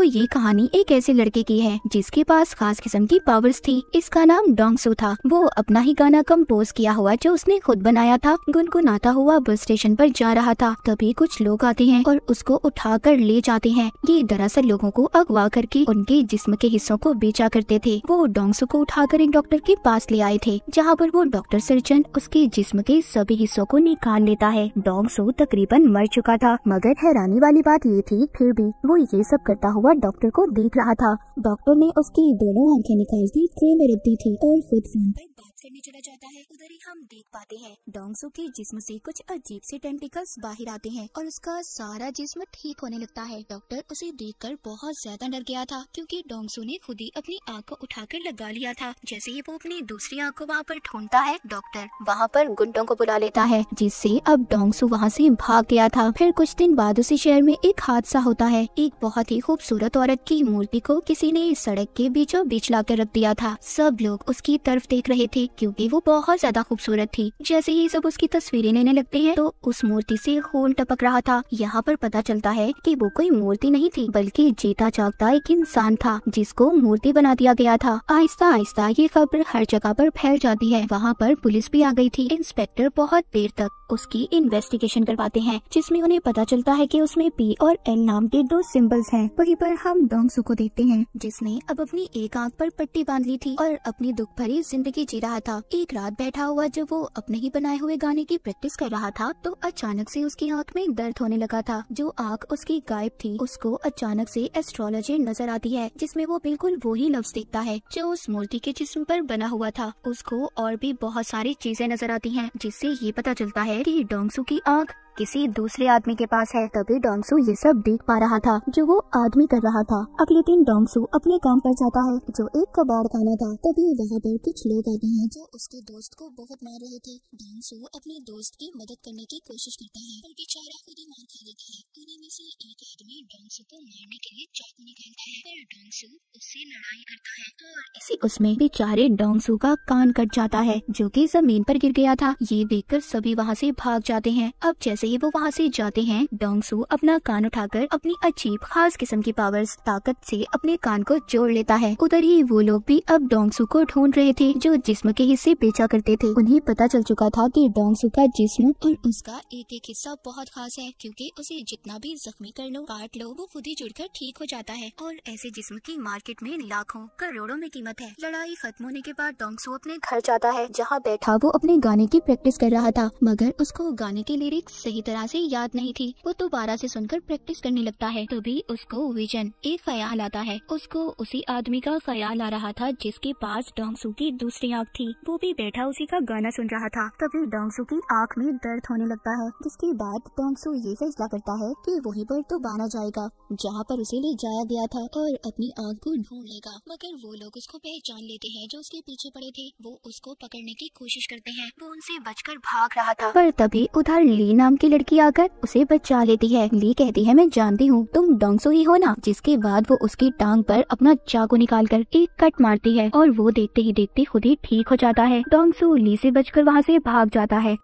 ये कहानी एक ऐसे लड़के की है जिसके पास खास किस्म की पावर्स थी। इसका नाम डोंगसू था। वो अपना ही गाना कंपोज किया हुआ जो उसने खुद बनाया था गुनगुनाता हुआ बस स्टेशन पर जा रहा था। तभी कुछ लोग आते हैं और उसको उठाकर ले जाते हैं। ये दरअसल लोगों को अगवा करके उनके जिस्म के हिस्सों को बेचा करते थे। वो डोंगसू को उठाकर एक डॉक्टर के पास ले आए थे, जहाँ पर वो डॉक्टर सर्जन उसके जिस्म के सभी हिस्सों को निकाल लेता है। डोंगसू तकरीबन मर चुका था, मगर हैरानी वाली बात ये थी फिर भी वो ये सब करता हुआ डॉक्टर को देख रहा था। डॉक्टर ने उसकी दोनों आंखें निकाल दी, ट्रे में रख दी थी और खुद फोन पर बात करने चला जाता है। उधर ही हम देख पाते हैं डोंगसू के जिस्म से कुछ अजीब से टेंटिकल्स बाहर आते हैं और उसका सारा जिस्म ठीक होने लगता है। डॉक्टर उसे देखकर बहुत ज्यादा डर गया था, क्योंकि डोंगसू ने खुद ही अपनी आंख को उठाकर लगा लिया था। जैसे ही वो अपनी दूसरी आंख को वहाँ पर ढूंढता है, डॉक्टर वहाँ पर गुंडों को बुला लेता है, जिससे अब डोंगसू वहाँ से भाग गया था। फिर कुछ दिन बाद उसी शहर में एक हादसा होता है। एक बहुत ही खूबसूरत औरत की मूर्ति को किसी ने सड़क के बीचों बीच लाकर रख दिया था। सब लोग उसकी तरफ देख रहे थे क्योंकि वो बहुत ज्यादा खूबसूरत थी। जैसे ही सब उसकी तस्वीरें लेने लगते हैं तो उस मूर्ति से खून टपक रहा था। यहाँ पर पता चलता है कि वो कोई मूर्ति नहीं थी, बल्कि जीता जागता एक इंसान था जिसको मूर्ति बना दिया गया था। आहिस्ता आहिस्ता ये खबर हर जगह पर फैल जाती है। वहाँ पर पुलिस भी आ गई थी। इंस्पेक्टर बहुत देर तक उसकी इन्वेस्टिगेशन करवाते हैं, जिसमें उन्हें पता चलता है कि उसमें पी और एल नाम के दो सिंबल्स हैं। वहीं पर हम डोंगसू को देखते हैं, जिसने अब अपनी एक आंख पर पट्टी बांध ली थी और अपनी दुख भरी जिंदगी जी रहा था। एक रात बैठा हुआ जब वो अपने ही बनाए हुए गाने की प्रैक्टिस कर रहा था तो अचानक से उसकी आंख में दर्द होने लगा था। जो आंख उसकी गायब थी उसको अचानक से एस्ट्रोलॉजी नजर आती है, जिसमें वो बिल्कुल वही लफ्ज देखता है जो उस मूर्ति के जिस्म पर बना हुआ था। उसको और भी बहुत सारी चीजें नजर आती हैं, जिससे ये पता चलता है कि डोंगसू की आंख किसी दूसरे आदमी के पास है। तभी डोंगसू ये सब देख पा रहा था जो वो आदमी कर रहा था। अगले दिन डोंगसू अपने काम पर जाता है जो एक कबाड़ खाना था। तभी वहाँ पर कुछ लोग आते हैं जो उसके दोस्त को बहुत मार रहे थे। डोंगसू अपने दोस्त की मदद करने की कोशिश करता है पर बेचारा खुद ही मार खा लेता है। उन्हीं में से एक आदमी डोंगसू को मारने के लिए चाकू निकालता है पर डोंगसू उससे लड़ाई करता है और इसी उसमें बेचारे डोंगसू का कान कट जाता है, जो कि जमीन पर गिर गया था। ये देखकर सभी वहाँ से भाग जाते हैं। अब जैसे ही वो वहाँ से जाते हैं, डोंगसू अपना कान उठाकर अपनी अजीब खास किस्म की पावर्स ताकत से अपने कान को जोड़ लेता है। उधर ही वो लोग भी अब डोंगसू को ढूंढ रहे थे जो जिस्म के हिस्से बेचा करते थे। उन्हें पता चल चुका था कि डोंगसू का जिस्म और उसका एक एक हिस्सा बहुत खास है, क्योंकि उसे जितना भी जख्मी कर लो काट लो वो खुद ही जुड़कर ठीक हो जाता है। और ऐसे जिस्म की मार्केट में लाखों करोड़ों में कीमत है। लड़ाई खत्म होने के बाद डोंगसू अपने घर जाता है, जहाँ बैठा वो अपने गाने की प्रैक्टिस कर रहा था, मगर उसको गाने की लिरिक्स सही तरह से याद नहीं थी। वो दोबारा से सुनकर प्रैक्टिस करने लगता है। तभी उसको विजन एक ख्याल आता है। उसको उसी आदमी का ख्याल आ रहा था जिसके पास डोंगसू की दूसरी आंख थी। वो भी बैठा उसी का गाना सुन रहा था। तभी डोंगसू की आंख में दर्द होने लगता है, जिसके बाद डोंगसू ये फैसला करता है कि वहीं पर दोबारा जाएगा जहाँ पर उसे ले जाया गया था और अपनी आंख को ढूंढ लेगा। मगर वो लोग उसको पहचान लेते हैं जो उसके पीछे पड़े थे। वो उसको पकड़ने की कोशिश करते हैं। वो उनसे बचकर भाग रहा था, पर तभी उधर ली नाम की लड़की आकर उसे बचा लेती है। ली कहती है, मैं जानती हूँ तुम डोंगसू ही हो ना। जिसके बाद वो उसकी टांग पर अपना चाकू निकालकर एक कट मारती है और वो देखते ही देखते खुद ही ठीक हो जाता है। डोंगसू ली से बचकर वहाँ से भाग जाता है।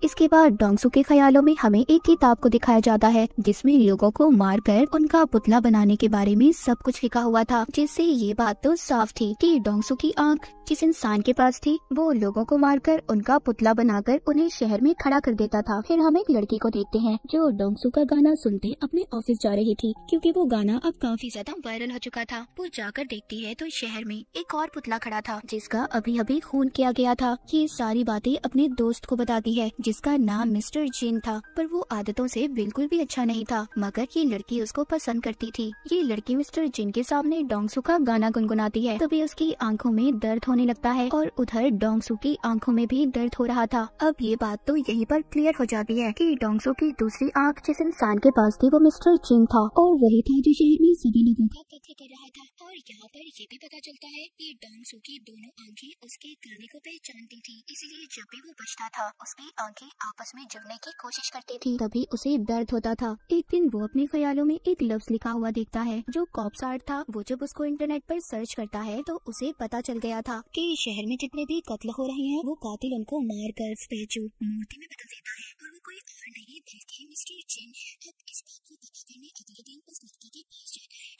इसके बाद डोंगसू के ख्यालों में हमें एक किताब को दिखाया जाता है, जिसमें लोगों को मारकर उनका पुतला बनाने के बारे में सब कुछ लिखा हुआ था, जिससे ये बात तो साफ थी कि डोंगसू की आंख जिस इंसान के पास थी वो लोगों को मारकर उनका पुतला बनाकर उन्हें शहर में खड़ा कर देता था। फिर हम एक लड़की को देखते हैं जो डोंगसू का गाना सुनते अपने ऑफिस जा रही थी, क्योंकि वो गाना अब काफी ज्यादा वायरल हो चुका था। वो जाकर देखती है तो शहर में एक और पुतला खड़ा था जिसका अभी अभी खून किया गया था। ये सारी बातें अपने दोस्त को बताती है जिसका नाम मिस्टर जिन था, पर वो आदतों से बिल्कुल भी अच्छा नहीं था, मगर ये लड़की उसको पसंद करती थी। ये लड़की मिस्टर जिन के सामने डोंगसू का गाना गुनगुनाती है। तभी उसकी आंखों में दर्द होने लगता है और उधर डोंगसू की आंखों में भी दर्द हो रहा था। अब ये बात तो यहीं पर क्लियर हो जाती है कि डोंगसू की दूसरी आंख जिस इंसान के पास थी वो मिस्टर जिन था और वही था जो शहर में सभी लोगों का कत्ल कर रहा था। और यहाँ पर ये भी पता चलता है कि डोंगसू की दोनों आंखें उसके गाने को पहचानती थी, इसीलिए जब भी वो बचता था उसकी आंखें आपस में जुड़ने की कोशिश करती थी। तभी उसे दर्द होता था। एक दिन वो अपने ख्यालों में एक लफ्ज लिखा हुआ देखता है जो कॉप्स आर्ट था। वो जब उसको इंटरनेट पर सर्च करता है तो उसे पता चल गया था कि शहर में जितने भी कत्ल हो रहे हैं वो कातिल उनको मारकर स्टैचू मूर्ति में बदल देता है और वो कोई और नहीं बल्कि मिस्टर जिन है। अब इस बात को पता करने अगले दिन उस लड़की के पास जाता है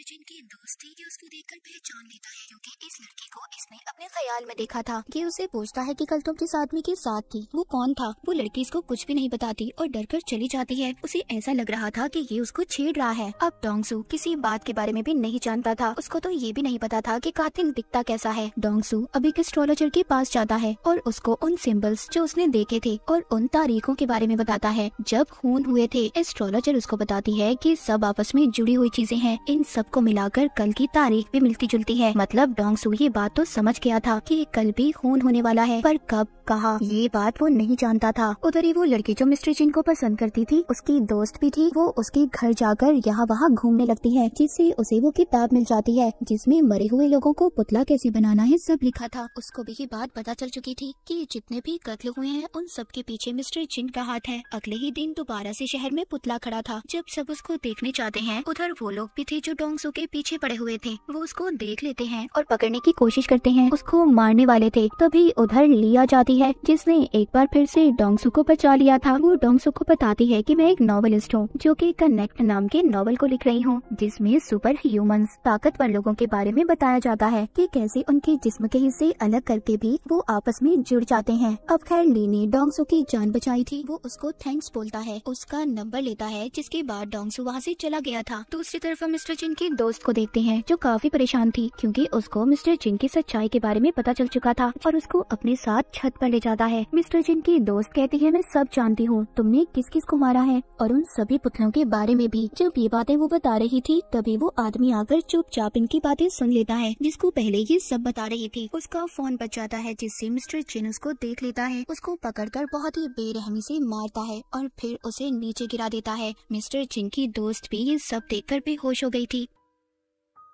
जिन की दोस्त थी, ये उसको देखकर पहचान लेता है क्योंकि इस लड़के को इसने अपने ख्याल में देखा था। ये उसे पूछता है कि कल तुम किस आदमी के साथ थी, वो कौन था। वो लड़की इसको कुछ भी नहीं बताती और डर कर चली जाती है। उसे ऐसा लग रहा था कि ये उसको छेड़ रहा है। अब डोंगसू किसी बात के बारे में भी नहीं जानता था। उसको तो ये भी नहीं पता था कि कातिल दिखता कैसा है। डोंगसू अब एक एस्ट्रोलॉजर के पास जाता है और उसको उन सिंबल्स जो उसने देखे थे और उन तारीखों के बारे में बताता है जब खून हुए थे। एस्ट्रोलॉजर उसको बताती है कि सब आपस में जुड़ी हुई चीजें हैं, इन सब को मिलाकर कल की तारीख भी मिलती जुलती है। मतलब डोंगसू ये बात तो समझ गया था कि कल भी खून होने वाला है, पर कब कहा ये बात वो नहीं जानता था। उधर ही वो लड़की जो मिस्टर जिन को पसंद करती थी, उसकी दोस्त भी थी, वो उसके घर जाकर यहाँ वहाँ घूमने लगती है, जिससे उसे वो किताब मिल जाती है जिसमें मरे हुए लोगों को पुतला कैसे बनाना है सब लिखा था। उसको भी ये बात पता चल चुकी थी कि जितने भी कत्ल हुए हैं उन सब के पीछे मिस्टर जिन का हाथ है। अगले ही दिन दोबारा से शहर में पुतला खड़ा था। जब सब उसको देखने जाते हैं, उधर वो लोग भी थे जो डोंगसू के पीछे पड़े हुए थे। वो उसको देख लेते हैं और पकड़ने की कोशिश करते हैं, उसको मारने वाले थे। तभी उधर लिया जाती है जिसने एक बार फिर से डोंगसू को बचा लिया था। वो डोंगसू को बताती है कि मैं एक नॉवेलिस्ट हूँ जो कि कनेक्ट नाम के नॉवल को लिख रही हूँ, जिसमें सुपर ह्यूमंस ताकतवर लोगों के बारे में बताया जाता है कि कैसे उनके जिस्म के हिस्से अलग करके भी वो आपस में जुड़ जाते हैं। अब खैर ली ने डोंगसू की जान बचाई थी, वो उसको थैंक्स बोलता है, उसका नंबर लेता है, जिसके बाद डोंगसू वहाँ से चला गया था। दूसरी तरफ हम मिस्टर जिन की दोस्त को देखते हैं जो काफी परेशान थी क्योंकि उसको मिस्टर जिन की सच्चाई के बारे में पता चल चुका था और उसको अपने साथ छत पर ले जाता है। मिस्टर जिन की दोस्त कहती है मैं सब जानती हूँ, तुमने किस किस को मारा है और उन सभी पुतलों के बारे में भी। जब ये बातें वो बता रही थी तभी वो आदमी आकर चुपचाप इनकी बातें सुन लेता है जिसको पहले ये सब बता रही थी। उसका फोन बच जाता है जिससे मिस्टर जिन उसको देख लेता है, उसको पकड़कर बहुत ही बेरहमी से मारता है और फिर उसे नीचे गिरा देता है। मिस्टर जिन की दोस्त भी ये सब देखकर बेहोश हो गई थी।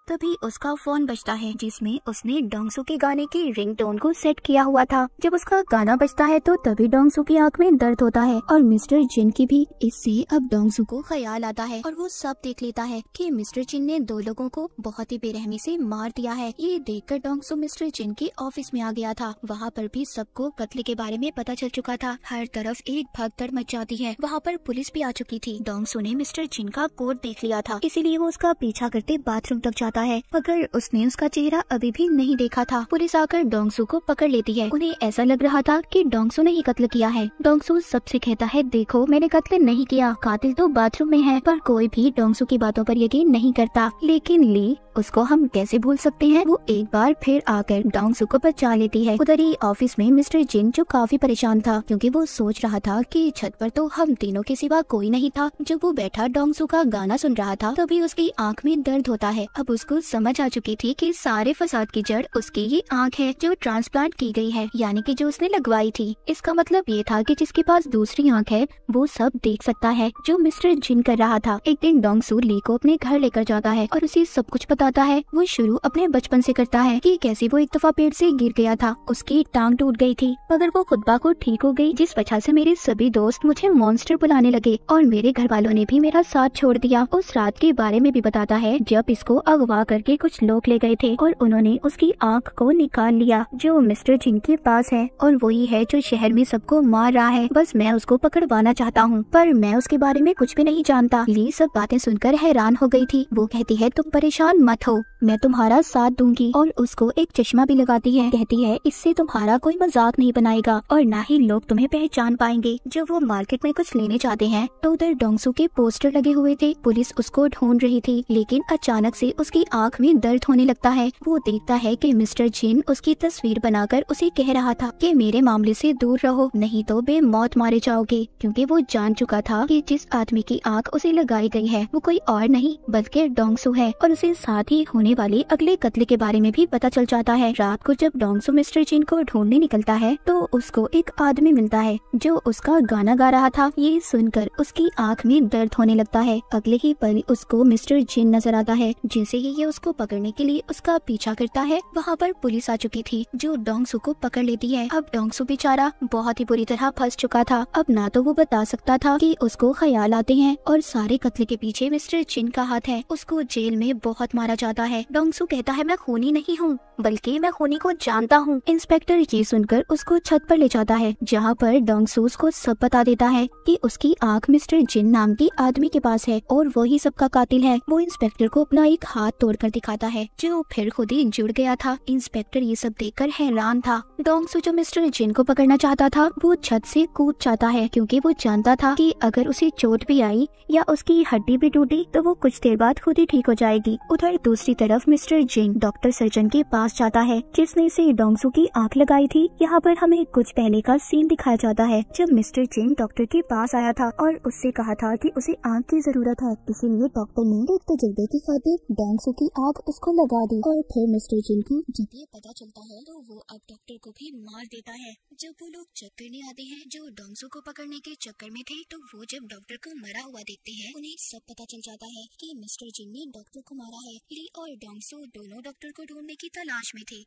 तभी उसका फोन बजता है जिसमें उसने डोंगसू के गाने की रिंगटोन को सेट किया हुआ था। जब उसका गाना बजता है तो तभी डोंगसू की आंख में दर्द होता है और मिस्टर जिन की भी। इससे अब डोंगसू को ख्याल आता है और वो सब देख लेता है कि मिस्टर जिन ने 2 लोगों को बहुत ही बेरहमी से मार दिया है। ये देखकर डोंगसू मिस्टर जिन के ऑफिस में आ गया था। वहाँ पर भी सबको कत्ल के बारे में पता चल चुका था। हर तरफ एक भगदड़ मच जाती है। वहाँ पर पुलिस भी आ चुकी थी। डोंगसू ने मिस्टर जिन का कोट देख लिया था, इसीलिए वो उसका पीछा करते बाथरूम तक जाता है, मगर उसने उसका चेहरा अभी भी नहीं देखा था। पुलिस आकर डोंगसू को पकड़ लेती है। उन्हें ऐसा लग रहा था कि डोंगसू ने ही कत्ल किया है। डोंगसू सबसे कहता है देखो मैंने कत्ल नहीं किया, कातिल तो बाथरूम में है। पर कोई भी डोंगसू की बातों पर यकीन नहीं करता। लेकिन ली उसको हम कैसे भूल सकते हैं, वो एक बार फिर आकर डोंगसू को बचा लेती है। उधर ही ऑफिस में मिस्टर जिन जो काफी परेशान था क्योंकि वो सोच रहा था कि छत पर तो हम तीनों के सिवा कोई नहीं था। जब वो बैठा डोंगसू का गाना सुन रहा था तभी उसकी आंख में दर्द होता है। अब उसको समझ आ चुकी थी कि सारे फसाद की जड़ उसकी ही आंख है जो ट्रांसप्लांट की गई है, यानी कि जो उसने लगवाई थी। इसका मतलब ये था कि जिसके पास दूसरी आंख है वो सब देख सकता है जो मिस्टर जिन कर रहा था। एक दिन डोंगसू ली को अपने घर लेकर जाता है और उसे सब कुछ बताता है। वो शुरू अपने बचपन से करता है कि कैसे वो एक दफा पेड़ से गिर गया था, उसकी टांग टूट गई थी मगर वो खुद ब खुद ठीक हो गई, जिस वजह से मेरे सभी दोस्त मुझे मॉन्स्टर बुलाने लगे और मेरे घर वालों ने भी मेरा साथ छोड़ दिया। उस रात के बारे में भी बताता है जब इसको अगवा करके कुछ लोग ले गए थे और उन्होंने उसकी आंख को निकाल लिया जो मिस्टर जिन के पास है और वही है जो शहर में सबको मार रहा है। बस मैं उसको पकड़वाना चाहता हूँ पर मैं उसके बारे में कुछ भी नहीं जानता। ली सब बातें सुनकर हैरान हो गई थी। वो कहती है तुम परेशान मत हो, मैं तुम्हारा साथ दूंगी और उसको एक चश्मा भी लगाती है। कहती है इससे तुम्हारा कोई मजाक नहीं बनाएगा और ना ही लोग तुम्हें पहचान पाएंगे। जब वो मार्केट में कुछ लेने जाते हैं तो उधर डोंगसू के पोस्टर लगे हुए थे। पुलिस उसको ढूंढ रही थी लेकिन अचानक से उसकी आंख में दर्द होने लगता है। वो देखता है कि मिस्टर जिन उसकी तस्वीर बनाकर उसे कह रहा था कि मेरे मामले से दूर रहो नहीं तो बेमौत मारे जाओगे, क्योंकि वो जान चुका था कि जिस आदमी की आंख उसे लगाई गई है वो कोई और नहीं बल्कि डोंगसू है और उसे साथ ही होने वाले अगले कत्ल के बारे में भी पता चल जाता है। रात को जब डोंगसू मिस्टर जिन को ढूंढने निकलता है तो उसको एक आदमी मिलता है जो उसका गाना गा रहा था। ये सुनकर उसकी आंख में दर्द होने लगता है। अगले ही पल उसको मिस्टर जिन नजर आता है। जैसे ही ये उसको पकड़ने के लिए उसका पीछा करता है वहाँ पर पुलिस आ चुकी थी जो डोंगसू को पकड़ लेती है। अब डोंगसू बेचारा बहुत ही बुरी तरह फंस चुका था। अब ना तो वो बता सकता था कि उसको ख्याल आते हैं और सारे कत्ल के पीछे मिस्टर जिन का हाथ है। उसको जेल में बहुत मारा जाता है। डोंगसू कहता है मैं खूनी नहीं हूँ बल्कि मैं खूनी को जानता हूँ। इंस्पेक्टर ये सुनकर उसको छत पर ले जाता है जहाँ पर डोंगसू को सब बता देता है कि उसकी आंख मिस्टर जिन नाम की आदमी के पास है और वही सबका कातिल है। वो इंस्पेक्टर को अपना एक हाथ तोड़कर दिखाता है, जो फिर खुद ही जुड़ गया था। इंस्पेक्टर ये सब देखकर हैरान था। डोंगसू जो मिस्टर जिन को पकड़ना चाहता था वो छत से कूद जाता है, क्योंकि वो जानता था कि अगर उसे चोट भी आई या उसकी हड्डी भी टूटी तो वो कुछ देर बाद खुद ही ठीक हो जाएगी। उधर दूसरी तरफ मिस्टर जिन डॉक्टर सर्जन के पास जाता है, जिसने इसे डोंगसू की आंख लगाई थी। यहाँ पर हमें कुछ पहले का सीन दिखाया जाता है, जब मिस्टर जिन डॉक्टर के पास आया था और उससे कहा था कि उसे आंख की जरूरत है, इसीलिए डॉक्टर ने एक तजुर्बे की खातिर डोंगसू की आंख उसको लगा दी। और फिर मिस्टर जिन को जब ये पता चलता है तो वो अब डॉक्टर को भी मार देता है। जब वो लोग चेक करने आते हैं जो डोंगसू को पकड़ने के चक्कर में थे, तो वो जब डॉक्टर को मरा हुआ देखते हैं, उन्हें सब पता चल जाता है कि मिस्टर जिन ने डॉक्टर को मारा है। ली और डोंगसू दोनों डॉक्टर को ढूंढने की तलाश में थे।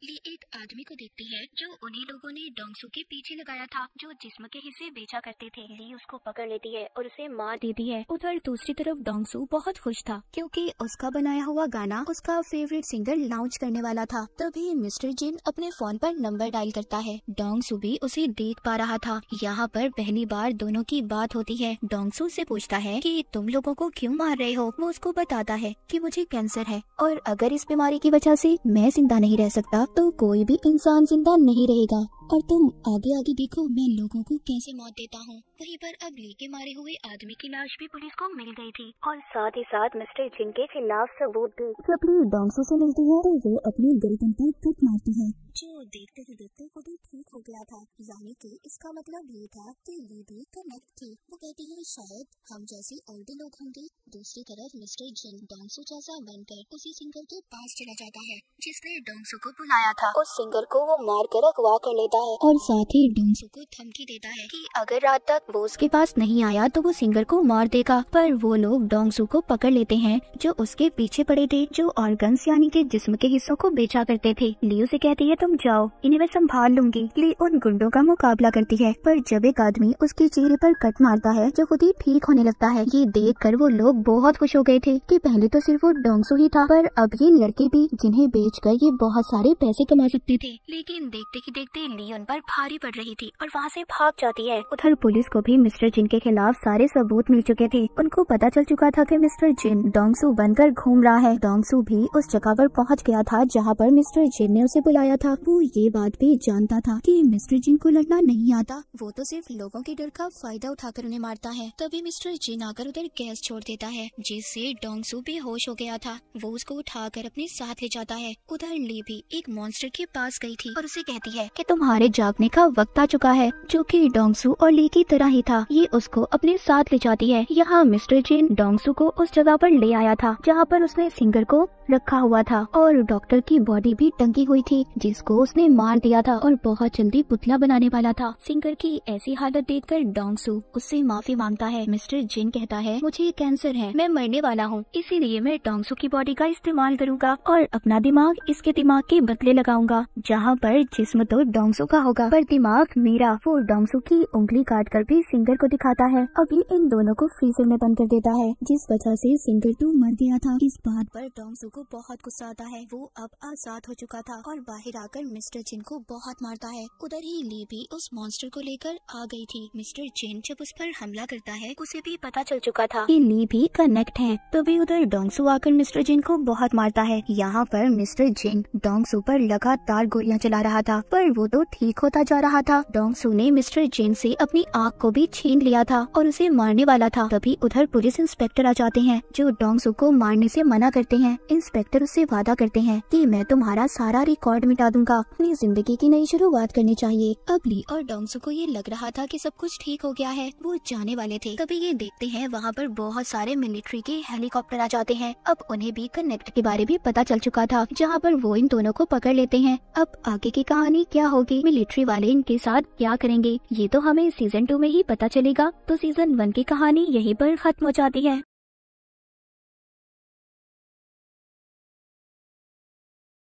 ली एक आदमी को देखती है जो उन्हीं लोगों ने डोंगसू के पीछे लगाया था, जो जिस्म के हिस्से बेचा करते थे। ली उसको पकड़ लेती है और उसे मार देती है। उधर दूसरी तरफ डोंगसू बहुत खुश था, क्योंकि उसका बनाया हुआ गाना उसका फेवरेट सिंगर लॉन्च करने वाला था। तभी मिस्टर जिन अपने फोन पर नंबर डायल करता है। डोंगसू भी उसे देख पा रहा था। यहाँ पर पहली बार दोनों की बात होती है। डोंगसू से पूछता है कि तुम लोगों को क्यों मार रहे हो। वो उसको बताता है कि मुझे कैंसर है और अगर इस बीमारी की वजह से मैं जिंदा नहीं रह सकता तो कोई भी इंसान जिंदा नहीं रहेगा। और तुम आगे आगे देखो मैं लोगों को कैसे मौत देता हूँ। वहीं पर अब ली के मारे हुए आदमी की लाश भी पुलिस को मिल गई थी और साथ ही साथ मिस्टर जिन के खिलाफ सबूत भी। जब ली डोंगसू से मिलती है तो वो अपनी गर्दन पर कट मारती है, जो देखते ही देखते खुद ही ठीक हो गया था। यानी कि इसका मतलब ये था कि ली भी कनेक्ट थी। वो कहती है शायद हम जैसे और भी लोग होंगे। दूसरी तरफ मिस्टर जिन डोंगसू जैसा बनकर उसी सिंगर के पास चला जाता है जिसने डोंगसू को बुलाया था। उस सिंगर को वो मार कर अगवा कर लेता है और साथ ही डोंगसू को धमकी देता है कि अगर रात तक वो उसके पास नहीं आया तो वो सिंगर को मार देगा। पर वो लोग डोंगसू को पकड़ लेते हैं, जो उसके पीछे पड़े थे, जो ऑर्गन्स यानी कि जिस्म के हिस्सों को बेचा करते थे। ली उसे कहती है तुम जाओ, इन्हें मैं संभाल लूंगी। ली उन गुंडों का मुकाबला करती है, पर जब एक आदमी उसके चेहरे पर कट मारता है जो खुद ही ठीक होने लगता है। ये देख कर वो लोग बहुत खुश हो गए थे कि पहले तो सिर्फ वो डोंगसू ही था, पर अब ये लड़के भी जिन्हें बेचकर ये बहुत सारे पैसे कमा सकते थे। लेकिन देखते ही देखते ली उन पर भारी पड़ रही थी और वहाँ से भाग जाती है। उधर पुलिस को भी मिस्टर जिन के खिलाफ सारे सबूत मिल चुके थे। उनको पता चल चुका था कि मिस्टर जिन डोंगसू बनकर घूम रहा है। डोंगसू भी उस जगह पर पहुँच गया था जहाँ पर मिस्टर जिन ने उसे बुलाया था। वो ये बात भी जानता था कि मिस्टर जिन को लड़ना नहीं आता, वो तो सिर्फ लोगों के डर का फायदा उठाकर उन्हें मारता है। तभी मिस्टर जिन आकर उधर गैस छोड़ देता है, जिससे डोंगसू बेहोश हो गया था। वो उसको उठाकर अपने साथ ले जाता है। उधर ली भी एक मॉन्स्टर के पास गई थी और उसे कहती है कि तुम्हारे जागने का वक्त आ चुका है, जो कि डोंगसू और ली की तरह ही था। ये उसको अपने साथ ले जाती है। यहाँ मिस्टर जिन डोंगसू को उस जगह पर ले आया था जहाँ पर उसने सिंगर को रखा हुआ था और डॉक्टर की बॉडी भी टंगी हुई थी, जिसको उसने मार दिया था और बहुत जल्दी पुतला बनाने वाला था। सिंगर की ऐसी हालत देखकर डोंगसू उससे माफी मांगता है। मिस्टर जिन कहता है मुझे कैंसर है, मैं मरने वाला हूँ, इसीलिए मैं डोंगसू की बॉडी का इस्तेमाल करूँगा और अपना दिमाग इसके दिमाग के बदले लगाऊंगा, जहाँ पर जिस्म तो डोंगसू का होगा पर दिमाग मेरा। वो डोंगसू की उंगली काट कर भी सिंगर को दिखाता है। अभी इन दोनों को फ्रीजर में बंद कर देता है, जिस वजह से सिंगर तो मर गया था। इस बात पर डोंगसू को बहुत गुस्सा आता है। वो अब आजाद हो चुका था और बाहर आकर मिस्टर जिन को बहुत मारता है। उधर ही ली भी उस मॉन्स्टर को लेकर आ गई थी। मिस्टर जिन जब उस पर हमला करता है उसे भी पता चल चुका था कि ली भी कनेक्ट है। तभी उधर डोंगसू आकर मिस्टर जिन को बहुत मारता है। यहाँ पर मिस्टर जिन डोंगसू पर लगातार गोलियां चला रहा था, पर वो तो ठीक होता जा रहा था। डोंगसू ने मिस्टर जिन से अपनी आँख को भी छीन लिया था और उसे मारने वाला था। तभी उधर पुलिस इंस्पेक्टर आ जाते हैं, जो डोंगसू को मारने से मना करते हैं। इंस्पेक्टर उससे वादा करते हैं कि मैं तुम्हारा सारा रिकॉर्ड मिटा दूंगा, अपनी जिंदगी की नई शुरुआत करनी चाहिए। अब ली और डोंगसू को ये लग रहा था कि सब कुछ ठीक हो गया है, वो जाने वाले थे। तभी ये देखते हैं वहाँ पर बहुत सारे मिलिट्री के हेलीकॉप्टर आ जाते हैं। अब उन्हें भी कनेक्ट के बारे में पता चल चुका था, जहाँ पर वो इन दोनों को पकड़ लेते हैं। अब आगे की कहानी क्या होगी, मिलिट्री वाले इनके साथ क्या करेंगे, ये तो हमें सीजन 2 में ही पता चलेगा। तो सीजन 1 की कहानी यहीं पर खत्म हो जाती है।